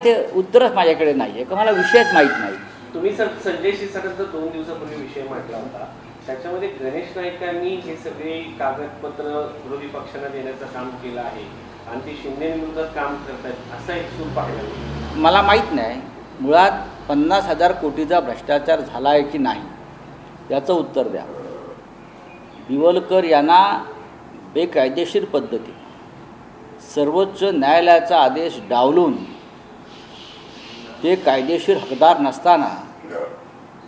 ते उत्तरच माझ्याकडे नाही आहे, मला विषयच माहीत नाही. तुम्ही संजय शिरसाटांचा 2 दिवसापूर्वी विषय मांडला होता, त्याच्यामध्ये गणेश नाईकांनी हे सगळे कागदपत्र विरोधी पक्षांना देण्याचं काम केलं आहे आणि ते शिंदे विरोधात काम करतात असा एक सूर पाहिला नाही. मला माहीत नाही मुळात 50,000 कोटीचा भ्रष्टाचार झाला आहे की नाही याचं उत्तर द्या. दिवलकर यांना बेकायदेशीर पद्धती सर्वोच्च न्यायालयाचा आदेश डावलून ते कायदेशीर हकदार नसताना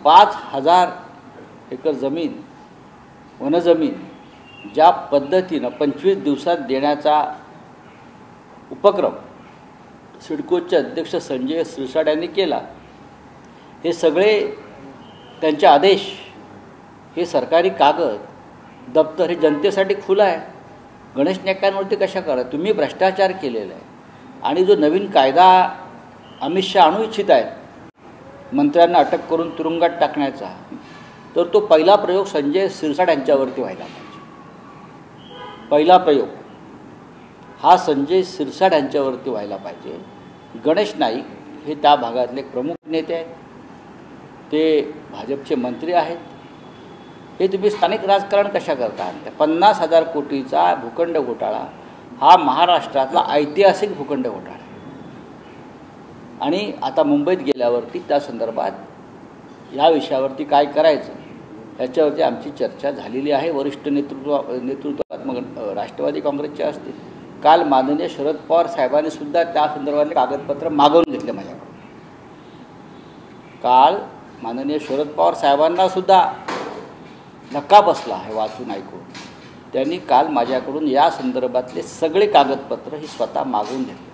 5,000 एकर जमीन वनजमीन ज्या पद्धतीनं 25 दिवसात देण्याचा उपक्रम सिडकोचे अध्यक्ष संजय शिरसाट यांनी केला, हे सगळे त्यांचे आदेश, हे सरकारी कागद दप्तर हे जनतेसाठी खुलं आहे. गणेश नाईकांवरती कशा करा तुम्ही भ्रष्टाचार केलेला आहे आणि जो नवीन कायदा अमित शहा आणू इच्छित आहेत मंत्र्यांना अटक करून तुरुंगात टाकण्याचा, तर तो पहिला प्रयोग संजय शिरसाट यांच्यावरती व्हायला पाहिजे. पहिला प्रयोग हा संजय शिरसाट यांच्यावरती व्हायला पाहिजे. गणेश नाईक हे त्या भागातले एक प्रमुख नेते आहेत, ते भाजपचे मंत्री आहेत. हे तुम्ही स्थानिक राजकारण कशा करता? 50,000 कोटीचा भूखंड घोटाळा हा महाराष्ट्रातला ऐतिहासिक भूखंड घोटाळा आणि आता मुंबईत गेल्यावरती त्या संदर्भात या विषयावरती काय करायचं याच्यावरती आमची चर्चा झालेली आहे. वरिष्ठ नेतृत्वात मग राष्ट्रवादी काँग्रेसचे असतील. काल माननीय शरद पवार साहेबांनी सुद्धा त्या संदर्भातले कागदपत्र मागवून घेतले माझ्याकडून. काल माननीय शरद पवार साहेबांना सुद्धा धक्का बसला आहे वाचून ऐकून. त्यांनी काल माझ्याकडून या संदर्भातले सगळे कागदपत्र ही स्वतः मागवून घेतले.